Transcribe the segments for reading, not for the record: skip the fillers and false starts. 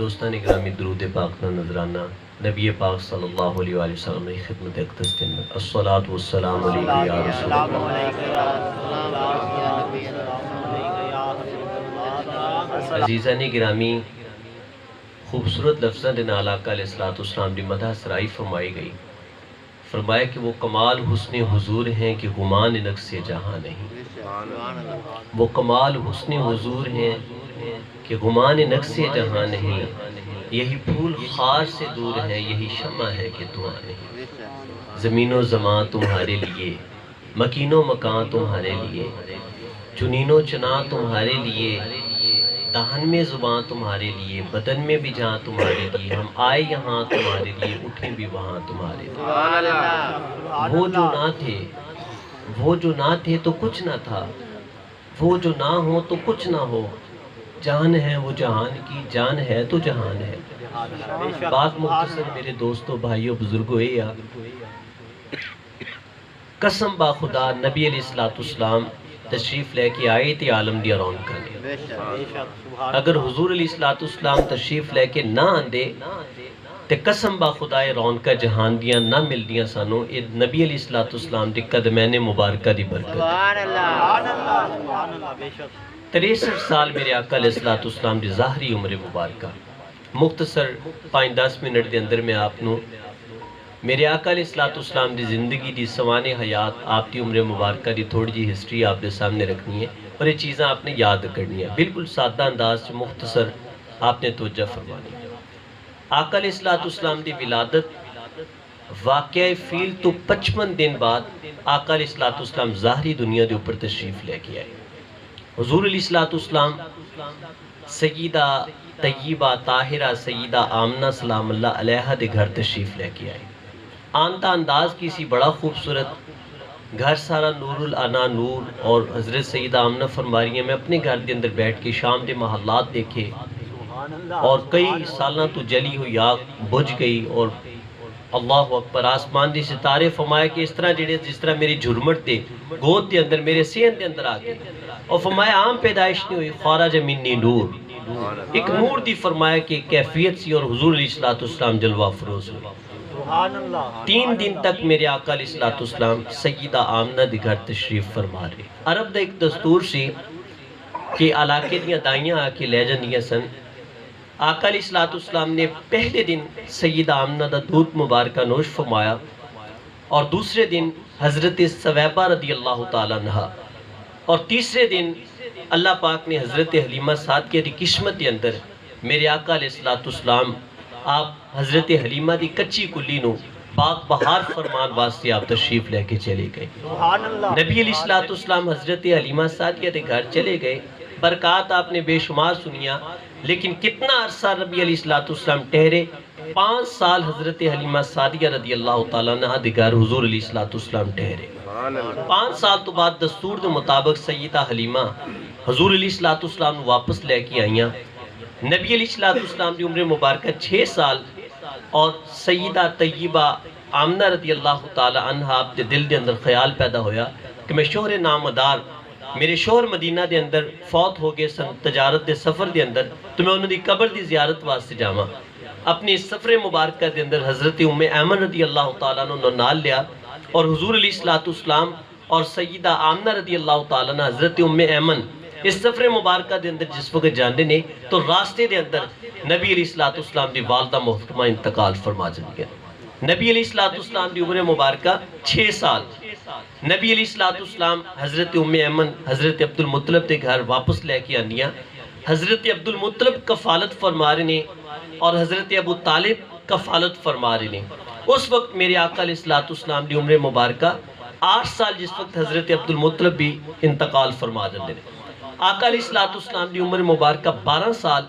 دوستان اکرامی درود پاک کا نظرانہ نبی پاک صلی اللہ علیہ وآلہ وسلم کی خدمت اقدس کے اندر الصلاۃ والسلام علیکم یا رسول اللہ۔ عزیزان گرامی، خوبصورت لفظاں دے نال آقا علیہ الصلوۃ والسلام دی مدح سرائی فرمائی گئی۔ فرمایا کہ وہ کمال حسن حضور ہیں کہ گمان نقص جہاں نہیں۔ وہ کمال حسن حضور ہیں کہ گمان نقص جہاں نہیں۔ یہی پھول خار سے دور ہے، یہی شمع ہے کہ دعا نہیں۔ زمین و زمان تمہارے لیے، مکین و مکان تمہارے لیے، چنین و چناں تمہارے لیے، دہن میں زبان تمہارے لیے، بدن میں بھی جان تمہارے لیے۔ ہم آئے یہاں تمہارے لیے، اٹھیں بھی وہاں تمہارے لیے۔ وہ جو نہ تھے تو کچھ نہ تھا، وہ جو نہ ہو تو کچھ نہ ہو۔ جان ہے وہ جہان کی، جان ہے تو جہان ہے۔ بات مختصر میرے دوستوں، بھائیوں، بزرگوں، قسم با خدا نبی علیہ السلام تشریف لے کے آئے تھے عالم دی رونق کرنے۔ اگر حضور علیہ السلام تشریف لے کے نہ آندے تے قسم با خدا رونق جہان دیاں نہ مل دیاں سانو، اے نبی علیہ السلام دی قدمین مبارکہ دی برکت۔ 63 سال میرے آقا علیہ السلام دی ظاہری عمر مبارکہ۔ مختصر 5-10 منٹ دے اندر میں آپ نو میرے آقا علیہ السلام دی زندگی دی سوانح حیات، آپ دی عمر مبارکہ دی تھوڑی جی ہسٹری آپ دے سامنے رکھنی ہے، اور یہ چیزیں آپ نے یاد کرنی ہے، بالکل سادہ انداز سے مختصر آپ نے توجہ فرمانی ہے۔ آقا علیہ السلام دی ولادت واقعہ فیل تو 55 دن بعد آقا علیہ السلام ظاہری دنیا دے اوپر تشریف لے کے آئے۔ حضور علیہ السلام سیدہ طیبہ طاہرہ سیدہ آمنہ سلام اللہ علیہا دے گھر تشریف لے کے آئے۔ آنتا انداز کسی بڑا خوبصورت گھر، سارا نور الانا نور، اور حضرت سیدہ آمنہ فرما رہی ہیں میں اپنے گھر دے اندر بیٹھ کے شام دے محلات دیکھے، اور کئی سالاں تو جلی ہوئی آگ بجھ گئی، اور اللہ اکبر، آسمان دی ستارے فرمایا کہ اس طرح جس طرح میری جھرمٹ دے گود دے اندر میرے سین دے اندر آگئے، اور فرمایا عام پیدائش نہیں ہوئی، خارج منی نور، ایک نور دی فرمایا کہ کیفیت سی، اور حضور علیہ السلام جلوہ فروز ہوئی۔ 3 دن تک میرے آقا علیہ السلام سیدہ آمنہ دی گھر تشریف فرما رہے۔ عرب دا ایک دستور سی کہ علاقے دیاں دائیاں آکے لے جاندیاں سن۔ آقا علیہ السلام نے پہلے دن سیدہ آمنہ دا دودھ مبارکہ نوش فرمایا، اور دوسرے دن حضرت ثویبہ رضی اللہ تعالیٰ عنہ، اور تیسرے دن اللہ پاک نے حضرت حلیمہ سعدیہ دی قسمت کے اندر میرے آقا علیہ السلام آپ حضرت حلیمہ دی کچی کلی نو باغ بہار فرمان واسطے آپ تشریف لے کے چلے گئے۔ نبی علیہ السلام حضرت حلیمہ سعدیہ دے گھر چلے گئے، برکات آپ نے بے شمار سنیا، لیکن کتنا عرصہ نبی علیہ السلام ٹھہرے؟ 5 سال حضرت حلیمہ سعدیہ رضی اللہ تعالیٰ عنہ دے گھر حضور علیہ السلام ٹھہرے۔ 5 سال تو بعد دستور دے مطابق سیدہ حلیمہ حضور علیہ السلام واپس لے کے آئیاں۔ نبی علیہ السلام دی عمر مبارکہ 6 سال، اور سیدہ طیبہ آمنہ رضی اللہ تعالیٰ عنہ آپ دے دل دے اندر خیال پیدا ہویا کہ میں شوہر نامدار، میرے شوہر مدینہ دے اندر فوت ہو گئے سن تجارت دے سفر دے اندر، تو میں انہوں دی قبر دی زیارت واسطے جاواں۔ اپنی سفر مبارکہ دے اندر حضرت ایمن رضی اللہ تعالیٰ عنہ نال لیا، اور حضور علیہ السلام اور سیدہ آمنہ رضی اللہ تعالیٰ عنہ حضرت ایمن اس سفر مبارکہ دے اندر جس وقت جاندے نے تو راستے دے اندر نبی علیہ السلام دی والدہ محترمہ انتقال فرما جاندی ہے۔ نبی علیہ السلام دی عمر مبارکہ 6 سال، نبی علیہ السلام حضرت ایمن حضرت عبد المطلب دے گھر واپس لے کے آنیاں۔ حضرت عبد المطلب کفالت فرما رہے نے، اور حضرت ابو طالب کفالت فرما رہے نے۔ اس وقت میرے آقا علیہ السلام دی عمر مبارکہ 8 سال، جس وقت حضرت عبد المطلب بھی انتقال فرما جاندے نے۔ آقا علیہ السلام دی عمر مبارکہ 12 سال،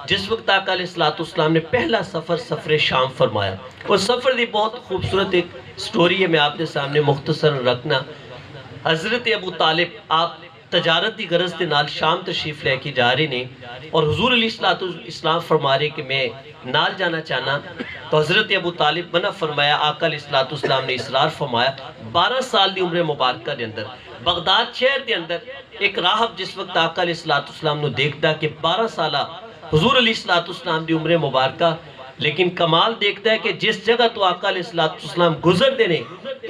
جس وقت آقا علیہ السلام نے پہلا سفر شام فرمایا۔ اور سفر دی بہت خوبصورت ایک سٹوری ہے، میں آپ کے سامنے مختصر رکھنا۔ حضرت ابو طالب آپ تجارت دی غرض دے نال شام تشریف لے کے جا رہے نے، اور حضور علیہ السلام فرما رہے کہ میں نال جانا چاہنا، تو حضرت ابو طالب منع فرمایا۔ آقا علیہ السلام نے اصرار فرمایا۔ 12 سال دی عمر مبارکہ دے اندر بغداد شہر دے اندر ایک راہب جس وقت آقا علیہ السلام نو دیکھتا کہ 12 سالہ حضور علیہ السلام دی عمر مبارکہ، لیکن کمال دیکھتا ہے کہ جس جگہ تو آقا علیہ السلام گزر دینے،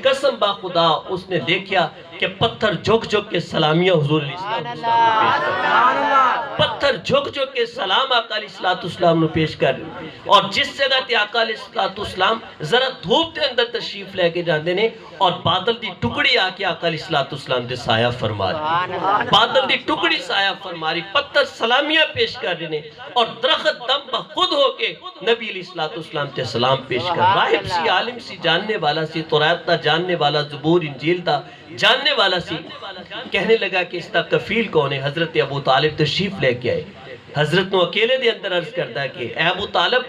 قسم با خدا اس نے دیکھیا کہ پتھر جھک جھک کے سلامیاں حضور علیہ السلام نے پیش کر، پتھر جھک جھک کے سلام آقا علیہ السلام نے پیش کر، اور جس جگہ تے آقا علیہ السلام ذرا دھوپ دے اندر تشریف لے کے جاندے نے، اور بادل دی ٹکڑی آ کے آقا علیہ السلام دے سایہ فرما دی، بادل دی ٹکڑی سایہ فرما رہی، پتھر سلامیاں پیش کر دینے، اور درخت دم بخود ہو کے نبی علیہ السلام تے سلام پیش کر، راہب سی، عالم سی، جاننے والا سی، تورات تا جاننے والا، زبور انجیل تا جاننے والا سی، کہنے لگا کہ اس تا کفیل کون ہے؟ حضرت ابو طالب تشریف لے کے آئے، حضرت نو اکیلے دے اندر عرض کرتا ہے کہ اے ابو طالب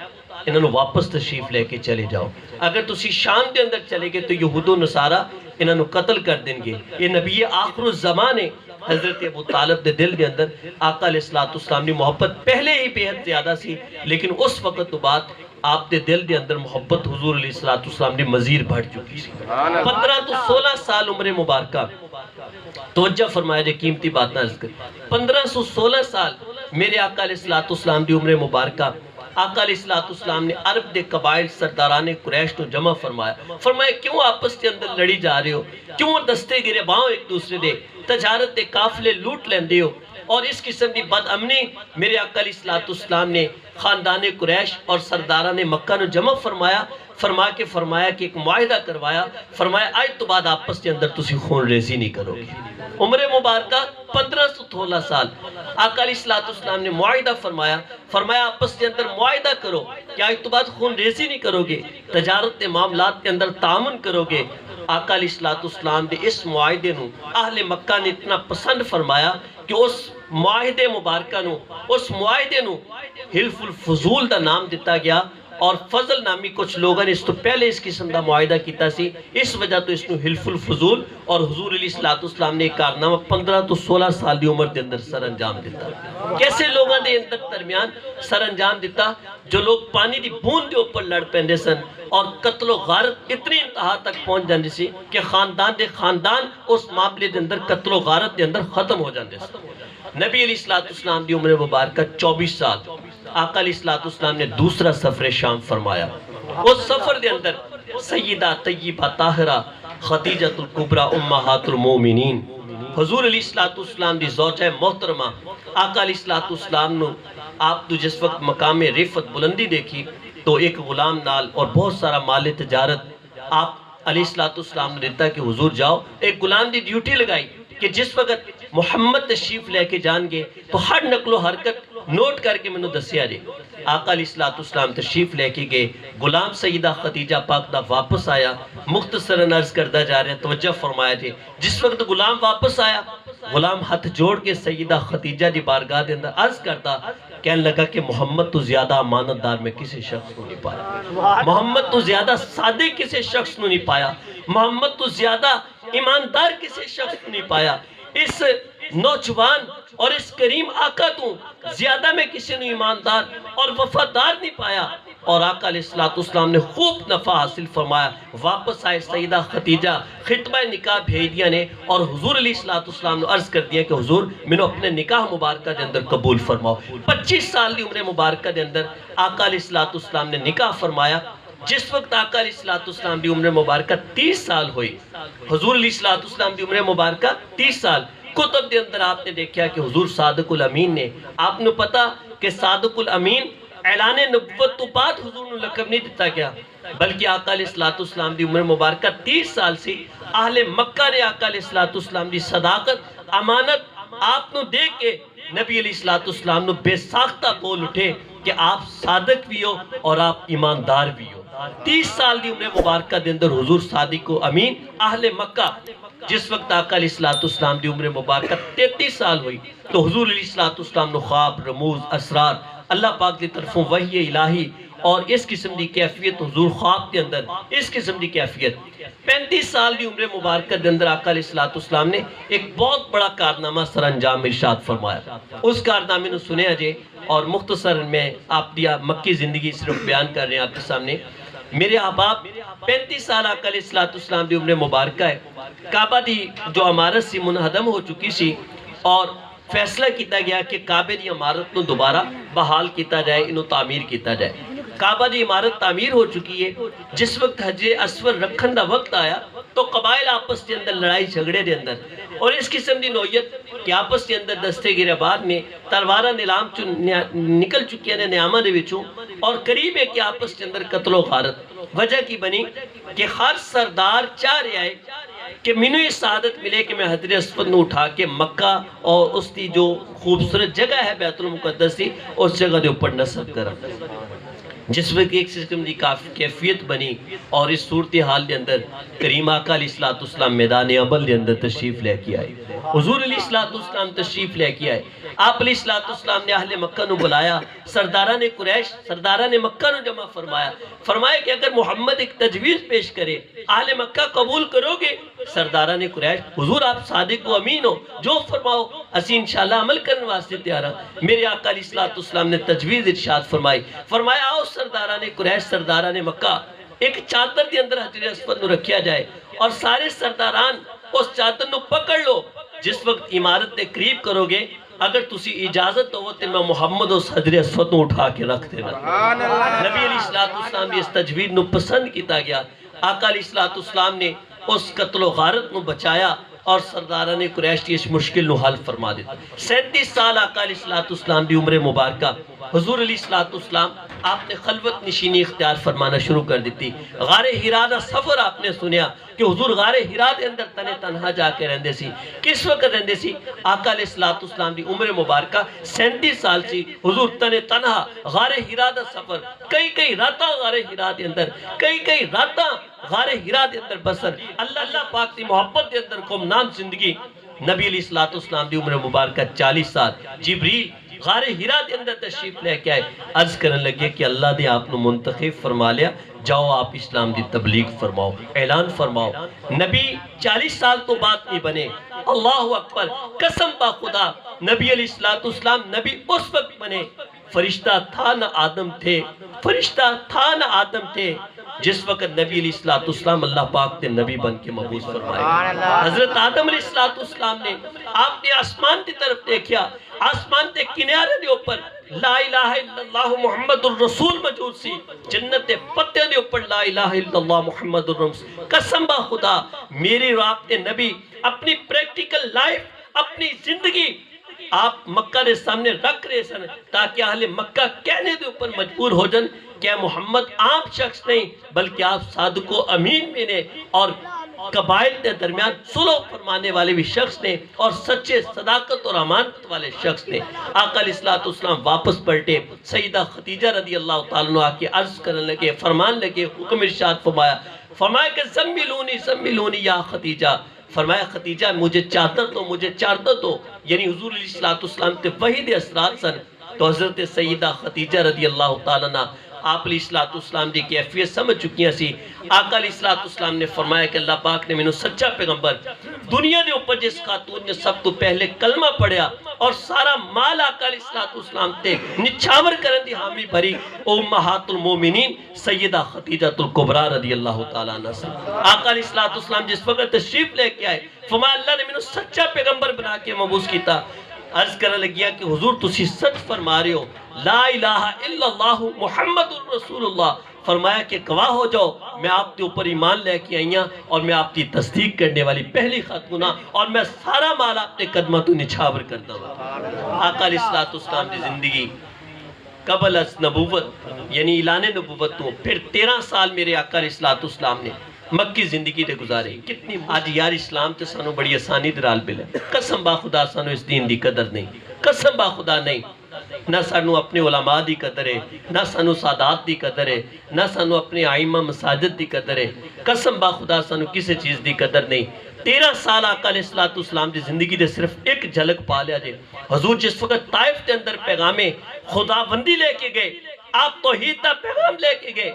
انہوں نے واپس تشریف لے کے چلے جاؤ، اگر تسی شام دے اندر چلے گے تو یہود و نصارہ انہوں نے قتل کر دیں گے، یہ نبی آخر الزمان ہے۔ حضرت ابو طالب دے دل دے اندر آقا علیہ السلام نے محبت پہلے ہی بے حد زیادہ سی، لیکن اس وقت تو بات آپ دے دل دے اندر محبت حضور علیہ السلام نے مزید بڑھ چکی سی۔ 15 تو 16 سال عمر مبارکہ، توجہ فرمایا جے قیمتی بات نہ عرض کر، 15 سے 16 سال میرے آقا علیہ السلام دی عمر مبارکہ، آقا علیہ السلام نے عرب دے قبائل سرداران قریش تو جمع فرمایا کیوں آپس کے اندر لڑی جا رہے ہو، کیوں دستے گرے باؤں ایک دوسرے دے، تجارت دے قافلے لوٹ لیندے ہو، اور اس قسم دی بد امنی میرے آقا علیہ السلام نے خاندان قریش اور سرداران مکہ نے جمع فرمایا کہ ایک معاہدہ کروایا، فرمایا آج تو بعد آپس کے اندر تسی خون ریزی نہیں کرو گے۔ عمر مبارکہ 15 سے 16 سال آقا علیہ السلام نے معاہدہ فرمایا آپس کے اندر معاہدہ کرو کہ آج تو بعد خون ریزی نہیں کرو گے، تجارت کے معاملات کے اندر تعاون کرو گے۔ آقا علیہ السلام دے اس معاہدے نو اہل مکہ نے اتنا پسند فرمایا کہ اس معاہدے مبارکہ نو، اس معاہدے نو حلف الفضول دا نام دیتا گیا، اور فضل نامی کچھ لوگوں نے اس تو پہلے اس قسم دا معاہدہ کیتا سی، اس وجہ تو اس نو حلف الفضول، اور حضور علیہ السلام نے ایک کارنامہ 15 تو 16 سال دی عمر دے اندر سر انجام دیتا۔ کیسے لوگوں نے انجام سر انجام دیتا؟ جو لوگ پانی دی بوند دے اوپر لڑ پیندے سن، اور قتل و غارت اتنی انتہا تک پہنچ جاندی سی کہ خاندان اس معاملے دے اندر قتل و غارت دے اندر ختم ہو جاندے سن۔ نبی علیہ السلام دی عمر مبارکہ 24 سال، آقا علیہ السلام نے دوسرا سفر شام فرمایا، اس سفر دے اندر سیدہ طیبہ طاہرہ خدیجہ الکبریٰ امہات المومنین حضور علیہ السلام دی زوجہ محترمہ آقا علیہ السلام نے آپ تو جس وقت مقام رفت بلندی دیکھی تو ایک غلام نال اور بہت سارا مال تجارت آپ علیہ السلام نے دیتا کہ حضور جاؤ، ایک غلام دی ڈیوٹی لگائی کہ جس وقت محمد تشریف لے کے جان گے تو ہر نقل و حرکت نوٹ کر کے میں دسیا جے۔ آقا علیہ السلام تشریف لے کے گئے، غلام سیدہ خدیجہ پاک دا واپس آیا، مختصراً عرض کردہ جا رہے ہیں، توجہ فرمایا جے۔ جس وقت غلام واپس آیا، غلام ہاتھ جوڑ کے سیدہ خدیجہ دی بارگاہ دے اندر عرض کرتا، کہنے لگا کہ محمد تو زیادہ امانت دار میں کسی شخص کو نہیں پایا، محمد تو زیادہ صادق کسی شخص کو نہیں پایا، محمد تو زیادہ ایماندار کسی شخص کو نہیں پایا، اس نوجوان اور اس کریم آقا تو زیادہ میں کسی نے ایماندار اور وفادار نہیں پایا۔ اور آقا علیہ السلام نے خوب نفع حاصل فرمایا، واپس آئے سیدہ خدیجہ خطبہ نکاح بھیج دیا نے، اور حضور علیہ السلام نے عرض کر دیا کہ حضور میں نے اپنے نکاح مبارکہ دے اندر قبول فرماؤ۔ 25 سال دی عمر مبارکہ دے اندر آقا علیہ السلام نے نکاح فرمایا۔ جس وقت آقا علیہ السلام دی عمر مبارکہ 30 سال ہوئی، حضور علیہ السلام دی عمر مبارکہ 30 سال، کتب دے اندر آپ نے دیکھا کہ حضور صادق الامین نے، آپ نے پتا کہ صادق الامین اعلان نبوت تو بعد حضور نے لقب نہیں دیتا گیا، بلکہ آقا علیہ السلام دی عمر مبارکہ 30 سال سی، اہل مکہ نے آقا علیہ السلام دی صداقت امانت آپ نے دیکھ کے نبی علیہ السلام نے بے ساختہ بول اٹھے کہ آپ صادق بھی ہو اور آپ ایماندار بھی ہو۔ 30 سال دی عمر مبارکہ دے اندر حضور صادق و امین اہل مکہ، جس وقت آقا علیہ السلام دی عمر مبارکہ 33 سال ہوئی تو حضور علیہ السلام نے خواب، رموز، اسرار اللہ پاک دی طرفوں وحی الہی اور اس قسم دی کیفیت حضور خواب کے اندر اس قسم دی کیفیت 35 سال دی عمر مبارکہ دے اندر آقا علیہ السلام نے ایک بہت بڑا کارنامہ سر انجام ارشاد فرمایا۔ اس کارنامے نے سنے اجے اور مختصر میں آپ دیا مکی زندگی صرف بیان کر رہے ہیں آپ کے سامنے۔ میرے احباب 35 سال آقا علیہ السلام دی عمر مبارکہ ہے، کعبہ دی جو عمارت سی منہدم ہو چکی سی، اور فیصلہ کیتا گیا کہ کعبے دی عمارت نو دوبارہ بحال کیتا جائے، انہوں تعمیر کیتا جائے۔ کعبہ دی عمارت تعمیر ہو چکی ہے۔ جس وقت حجر اسود رکھن دا وقت آیا تو قبائل آپس کے اندر لڑائی جھگڑے دے اندر اور اس قسم دی نوعیت کہ آپس کے اندر دستے گریبان میں تلوارہ نیلام نکل چکی ہیں نیامہ دے وچوں، اور قریب ہے کہ آپس کے اندر قتل و غارت۔ وجہ کی بنی کہ ہر سردار چاہ رہا ہے کہ مینوں یہ سعادت ملے کہ میں حجر اسود نو اٹھا کے مکہ اور اس کی جو خوبصورت جگہ ہے بیت المقدس تھی اس جگہ دے اوپر نصب کرا۔ جس وقت ایک سسٹم دی کیفیت بنی اور اس صورتحال دے اندر کریم آقا علیہ السلام میدان عمل دے اندر تشریف لے کے آئے، حضور علیہ السلام تشریف لے کے آئے۔ آپ علیہ السلام نے اہل مکہ نو بلایا، سرداران قریش سرداران مکہ نو جمع فرمایا کہ اگر محمد ایک تجویز پیش کرے اہل مکہ قبول کرو گے؟ سرداران قریش حضور آپ صادق و امین ہو، جو فرماؤ اسی انشاءاللہ عمل کرنے واسطے تیار ہیں۔ میرے آقا علیہ السلام نے تجویز ارشاد فرمایا آؤ سرداران قریش سرداران مکہ، ایک چادر کے اندر حجر اسود نو رکھیا جائے اور سارے سرداران اس چادر نو پکڑ لو، جس وقت عمارت دے قریب کرو گے اگر تسی اجازت ہو تو میں محمد اس حجر اسود نو اٹھا کے رکھ دینا۔ نبی علیہ السلام بھی اس تجویز نو پسند کیتا گیا۔ آقا علیہ السلام نے اس قتل و غارت نو بچایا اور سرداران قریش کی اس مشکل نو حل فرما دیتا۔ 37 سال آقا علیہ السلام دی عمر مبارکہ، حضور علیہ السلام آپ نے خلوت نشینی اختیار فرمانا شروع کر دیتی۔ غار حرا دا سفر آپ نے سنیا کہ حضور غار حرا دے اندر تنہا جا کے رہندے سی۔ کس وقت رہندے سی؟ آقا علیہ السلام دی عمر مبارکہ 37 سال سی، حضور تنہا غار حرا دا سفر، کئی راتاں غار حرا دے اندر، کئی راتاں غار حرا دے اندر بسر، اللہ پاک دی محبت دے اندر گمنام زندگی۔ نبی علیہ السلام دی عمر مبارکہ 40 سال۔ جبریل غار حرا دے اندر تشریف لے کے آئے، عرض کرن لگے کہ اللہ نے آپ نے منتخب فرما لیا، جاؤ آپ اسلام دی تبلیغ فرماؤ، اعلان فرماؤ۔ نبی 40 سال تو بات نہیں بنے، اللہ اکبر، قسم با خدا نبی علیہ السلام نبی اس وقت بنے، فرشتہ تھا نہ آدم تھے، فرشتہ تھا نہ آدم تھے جس وقت نبی علیہ السلام اللہ پاک تے نبی بن کے مبعوث فرمائے۔ حضرت آدم علیہ السلام نے آپ نے آسمان کی طرف دیکھا، آسمان تے کنارے دے اوپر لا الہ الا اللہ محمد الرسول موجود سی، جنت دے پتے دے اوپر لا الہ الا اللہ محمد الرسول۔ قسم با خدا میرے اور آپ نے نبی اپنی پریکٹیکل لائف، اپنی زندگی آپ مکہ دے سامنے رکھ رہے سن تاکہ اہل مکہ کہنے دے اوپر مجبور ہو جن کہ محمد عام شخص نہیں بلکہ آپ صادق و امین میں نے اور قبائل کے درمیان صلح فرمانے والے بھی شخص نے اور سچے صداقت اور امانت والے شخص نے۔ آقا علیہ السلام واپس پلٹے، سیدہ خدیجہ رضی اللہ تعالیٰ عنہ آ کے عرض کرنے لگے، فرمان لگے، حکم ارشاد فرمایا کہ زملونی یا خدیجہ، فرمایا خدیجہ مجھے چادر دو، یعنی حضور علیہ السلام تے وحی دے اثرات سن۔ تو حضرت سیدہ خدیجہ رضی اللہ تعالیٰ عنہ آپ علیہ السلام دی کیفیت سمجھ چکی ہیں سی۔ آقا علیہ السلام نے فرمایا کہ اللہ پاک نے میں نے سچا پیغمبر دنیا دے اوپر جس خاتون نے سب تو پہلے کلمہ پڑھیا اور سارا مال آقا علیہ السلام تے نچھاور کرن دی حامی بھری امہات المومنین سیدہ خدیجہ الکبریٰ رضی اللہ تعالیٰ عنہ سے۔ آقا علیہ السلام جس وقت تشریف لے کے آئے فرمایا اللہ نے میں نے سچا پیغمبر بنا کے مبعوث کیتا۔ عرض کرنے لگیا کہ حضور تسی سچ فرما رہے ہو، لا الہ الا اللہ محمد الرسول اللہ، فرمایا کہ گواہ ہو جاؤ میں آپ کے اوپر ایمان لے کے آئی ہوں اور میں آپ کی تصدیق کرنے والی پہلی خاتون ہوں اور میں سارا مال آپ کے قدمہ تو نچھاور کرتا ہوں۔ آقا علیہ السلام کی زندگی قبل از نبوت یعنی اعلان نبوت تو پھر 13 سال میرے آقا علیہ السلام نے مکی زندگی دے گزارے۔ کتنی آج یار اسلام تے سانو بڑی آسانی درال پہ لے، قسم با خدا سانو اس دین دی قدر نہیں، قسم با خدا نہیں، نہ سانو اپنے علماء دی قدر ہے، نہ سانو سادات دی قدر ہے، نہ سانو اپنے آئمہ مساجد دی قدر ہے، قسم با خدا سانو کسی چیز دی قدر نہیں۔ 13 سال آقا علیہ السلام دی زندگی دے صرف ایک جھلک پا لیا جائے۔ حضور جس وقت طائف دے اندر پیغام خدا بندی لے کے گئے، آپ توحید دا پیغام لے کے گئے،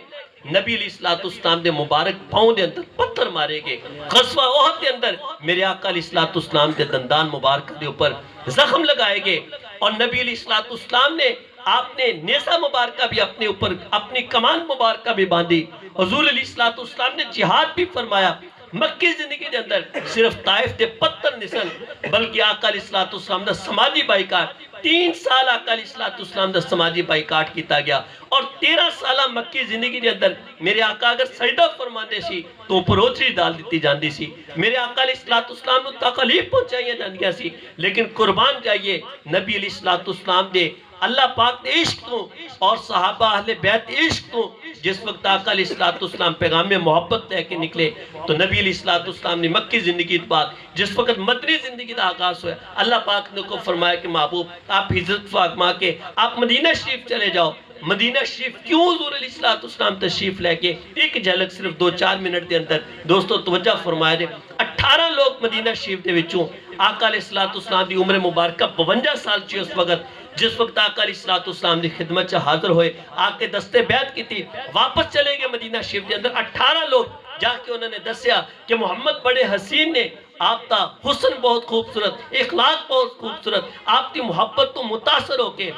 نبی علیہ السلام دے مبارک پاؤں دے اندر پتھر مارے گئے۔ غزوہ احد دے اندر میرے آقا علیہ السلام دے دندان مبارک دے اوپر زخم لگائے گئے اور نبی علیہ السلام نے آپ نے نیزہ مبارکہ بھی اپنے اوپر اپنی کمان مبارکہ بھی باندھی۔ حضور علیہ السلام نے جہاد بھی فرمایا۔ مکی زندگی دے اندر صرف طائف دے پتر نسن بلکہ آقا علیہ السلام دا سماجی بائیکاٹ 3 سال آقا علیہ السلام دا سماجی بائیکاٹ کیتا گیا اور 13 سالہ مکی زندگی دے اندر میرے آقا اگر سجدہ فرماندے سی تو اوپر اوتری ڈال دیتی جاندی سی میرے آقا علیہ السلام نو تکلیف پہنچائیے جاندیا سی لیکن قربان جائیے نبی علیہ السلام دے اللہ پاک دے عشق تو اور صحابہ اہل بیت عشق تو جس وقت آقا علیہ السلام پیغام میں محبت لے کے نکلے تو نبی علیہ السلام نے مکی زندگی کے بعد جس وقت مدنی زندگی کا آغاز ہوا اللہ پاک نے کو فرمایا کہ محبوب آپ ہجرت فرما کے آپ مدینہ شریف چلے جاؤ مدینہ شریف کیوں حضور علیہ السلام تشریف لے کے ایک جھلک صرف 2-4 منٹ دے اندر دوستو توجہ فرمایا دے 18 لوگ مدینہ شریف دے وچوں آقا علیہ السلام دی عمر مبارکہ 52 سال چی اس وقت جس وقت آقا علیہ السلام دی خدمت چا حاضر ہوئے آقے دستے بیعت کی تھی واپس چلے گئے مدینہ شریف دے اندر 18 لوگ جا کے انہوں نے دسیا کہ محمد بڑے حسین نے آپ تا حسن بہت خوبصورت اخلاق بہت خوبصورت آپ کی محبت تو متاثر ہو کے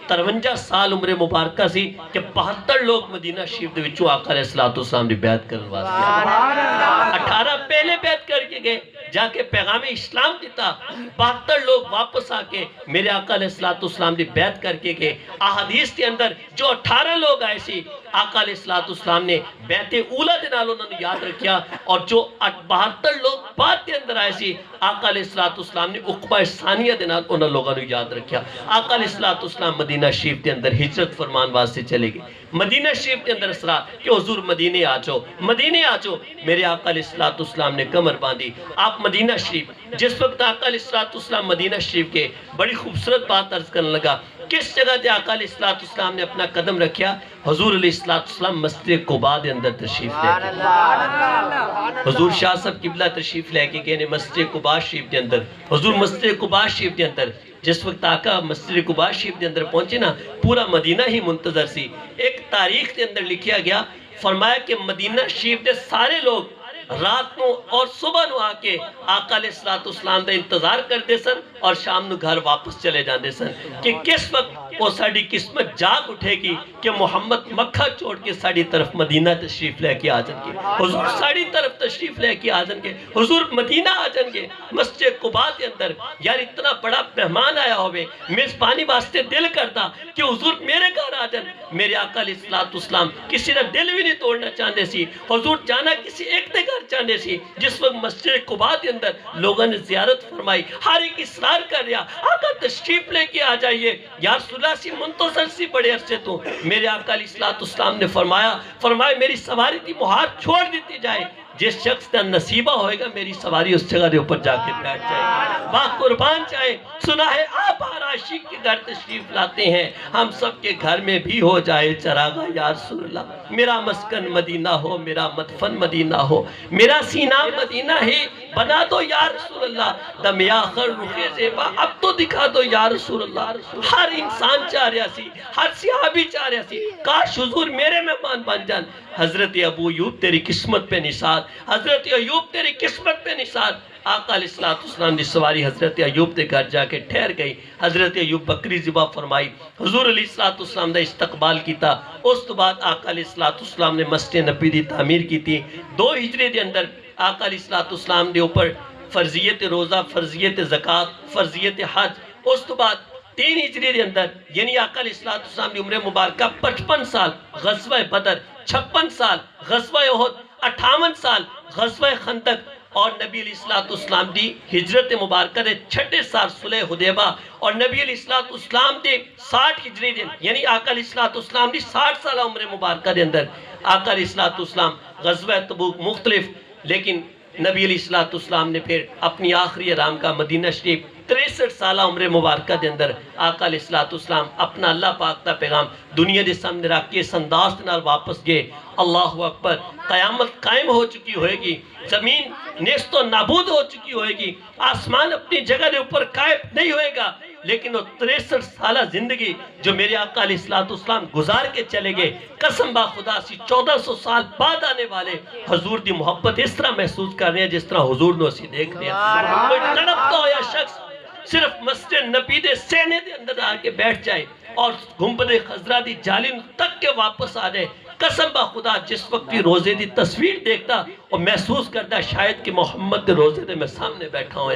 53 سال عمر مبارکہ سی کہ 72 لوگ مدینہ شریف دے وچوں آقا علیہ السلام دی بیعت کرنے واسطے 18 پہلے بیعت کر کے گئے جا کے پیغام اسلام دیتا 72 لوگ واپس آ کے میرے آقا علیہ السلام دی بیعت کر کے گئے احادیث کے اندر جو 18 لوگ آئے سی آقا علیہ السلام نے بیعت اولا دے نال انہوں نے یاد رکھیا اور جو 72 لوگ بعد کے اندر آئے سی آقا علیہ السلام نے عقبہ ثانیہ دے نال انہوں لوگوں نے یاد رکھیا آقا علیہ السلام مدینہ شریف کے اندر ہجرت فرمان واسطے چلے گئے مدینہ شریف کے اندر اسرا کہ حضور مدینے آ جاؤ میرے آقا علیہ السلام نے کمر باندھی آپ مدینہ شریف جس وقت آقا علیہ السلام مدینہ شریف کے بڑی خوبصورت بات عرض کرنے لگا کس جگہ دے آقا علیہ السلام نے اپنا قدم رکھیا حضور علیہ السلام مسجد قباء دے اندر تشریف لے کے حضور شاہ صاحب قبلہ تشریف لے کے گئے مسجد قباء شریف دے اندر حضور مسجد قباء شریف دے اندر جس وقت آقا مسجد قباء شریف دے اندر پہنچے نا پورا مدینہ ہی منتظر سی ایک تاریخ دے اندر لکھیا گیا فرمایا کہ مدینہ شریف دے سارے لوگ رات نو اور صبح نو آکے آقا علیہ السلام دا انتظار کرتے سن اور شام نو گھر واپس چلے جاندے سن کہ کس وقت وہ ساڑی قسمت جاگ اٹھے گی کہ محمد مکہ چھوڑ کے ساڑی طرف مدینہ تشریف لے کے آجن کے حضور ساڑی طرف تشریف لے کے آجن کے حضور مدینہ آجن کے مسجد قباء کے اندر یار اتنا بڑا مہمان آیا ہوئے میزبانی واسطے دل کرتا کہ حضور میرے گھر آجن میرے آقا علیہ السلام کسی نے دل بھی نہیں توڑنا چاہتے سی حضور جانا کسی ایک دے گھر چاہتے سی جس وقت مسجد قباء کے اندر لوگوں نے زیارت فرمائی ہر ایک اصرار کر رہا آقا تشریف لے کے آ جائیے یا رسول اللہ سی منتظر سی بڑے عرصے تو میرے آقا علیہ السلام نے فرمایا میری سواری کی مہار چھوڑ دیتی جائے جس شخص کا نصیبہ ہوئے گا میری سواری اس جگہ دے اوپر جا کے بیٹھ جائے گی واہ قربان چاہے سنا ہے آپ ہر عاشق کے گھر تشریف لاتے ہیں ہم سب کے گھر میں بھی ہو جائے چراغا یا رسول اللہ میرا مسکن مدینہ ہو میرا مدفن مدینہ ہو میرا سینہ مدینہ ہی بنا دو یا رسول اللہ دم آخر رخ زیبا اب تو دکھا دو یا رسول اللہ ہر انسان چاہ رہا سی ہر صحابی چاہ رہا سی کاش حضور میرے مہمان بن جان حضرت ابو ایوب تیری قسمت پہ نثار حضرت ایوب تیری قسمت پہ نثار آقا علیہ السلام نے سواری حضرت ایوب دے گھر جا کے ٹھہر گئی حضرت ایوب بکری ذبح فرمائی حضور علیہ السلام نے استقبال کیتا اس تو بعد آقا علیہ السلام نے مسجد نبی دی تعمیر کی تھی 2 ہجری دے اندر آقا علیہ السلام دے اوپر فرضیت روزہ فرضیت زکاة فرضیت حج اس تو بعد 3 ہجری دے اندر یعنی آقا علیہ السلام دی عمر مبارکہ 55 سال غزوہ بدر 56 سال غزوہ احد 58 سال غزوہ خندق اور نبی علیہ السلام دی ہجرت مبارکہ دے 6 سال صلح حدیبہ اور نبی علیہ السلام دے 60 ہجری دے یعنی آقا علیہ السلام دی 60 سالہ عمر مبارکہ دے اندر آقا علیہ السلام غزوہ تبوک مختلف لیکن نبی علیہ السلام نے پھر اپنی آخری آرام کا مدینہ شریف 63 سالہ عمر مبارکہ دے اندر آقا علیہ السلام اپنا اللہ پاک تا پیغام دنیا دے سامنے رکھ کے انداز نال واپس گئے اللہ اکبر قیامت قائم ہو چکی ہوئے گی زمین نیست و نابود ہو چکی ہوئے گی آسمان اپنی جگہ دے اوپر قائم نہیں ہوئے گا لیکن وہ 63 سالہ زندگی جو میرے آقا علیہ السلام گزار کے چلے گئے قسم با خدا سی 1400 سال بعد آنے والے حضور دی محبت اس طرح محسوس کر رہے ہیں جس طرح حضور نے اسی دیکھ رہے ہیں کوئی تڑپتا ہو یا شخص صرف مسجد نبی دے سینے دے اندر آ کے بیٹھ جائے اور گنبد خضرا دی جالی تک کے واپس آ جائے. قسم با خدا جس وقت بھی روزے دی تصویر دیکھتا اور محسوس کرتا شاید کہ محمد دے روزے دے میں سامنے بیٹھا ہوں.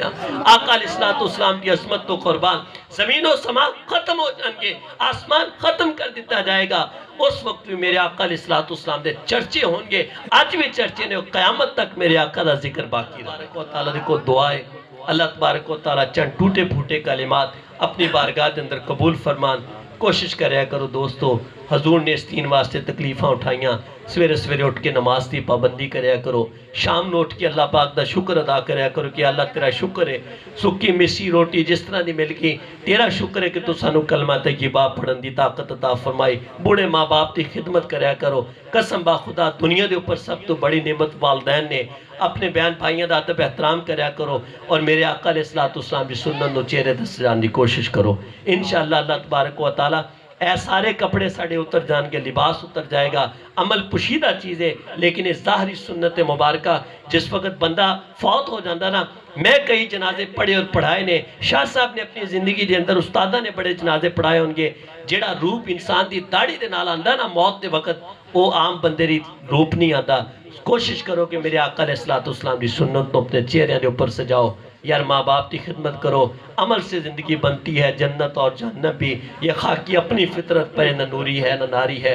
آقا علیہ السلام کی عظمت تو قربان زمین و سما ختم ہو جائیں گے, آسمان ختم کر دیتا جائے گا. اس وقت بھی میرے آقا علیہ السلام دے چرچے ہوں گے. آج بھی چرچے نے, قیامت تک میرے آقا دا ذکر باقی رہا. تبارک و تعالیٰ کو دعا ہے اللہ تبارک و تعالیٰ چند ٹوٹے پھوٹے کلمات اپنی بارگاہ دے اندر قبول فرمان. کوشش کریا کرو دوستو, حضور نے اس دین واسطے تکلیفاں اٹھائیاں. سویرے سویرے اٹھ کے نماز دی پابندی کریا کرو, شام نو اٹھ کے اللہ پاک دا شکر ادا کریا کرو کہ اللہ تیرا شکر ہے سکی مسی روٹی جس طرح دی مل گئی, تیرا شکر ہے کہ تو سانو کلمہ طیبہ پڑھن دی طاقت عطا فرمائی. بوڑھے ماں باپ دی خدمت کریا کرو. قسم با خدا دنیا دے اوپر سب تو بڑی نعمت والدین نے. اپنے بیان بھائیاں دا ادب احترام کریا کرو اور میرے آقا علیہ السلام دی سنت نو چہرے تے سجان دی کوشش کرو. انشاءاللہ اللہ تبارک و تعالی اے سارے کپڑے ساڑے اتر جان کے, لباس اتر جائے گا. عمل پوشیدہ چیز ہے لیکن اس ظاہری سنت مبارکہ جس وقت بندہ فوت ہو جاندہ نا, میں کئی جنازے پڑھے اور پڑھائے نے. شاہ صاحب نے اپنی زندگی دے اندر استادہ نے بڑے جنازے پڑھائے ہوں گے. جیڑا روپ انسان دی داڑھی دے نال آندہ نا موت دے وقت, وہ عام بندے دی روپ نہیں آندہ. کوشش کرو کہ میرے آقا علیہ السلام دی سنت تو اپنے چہرے دے اوپر سجاؤ. یار ماں باپ کی خدمت کرو, عمل سے زندگی بنتی ہے, جنت اور جہنم بھی. یہ خاکی اپنی فطرت پر نہ نوری ہے نہ ناری ہے.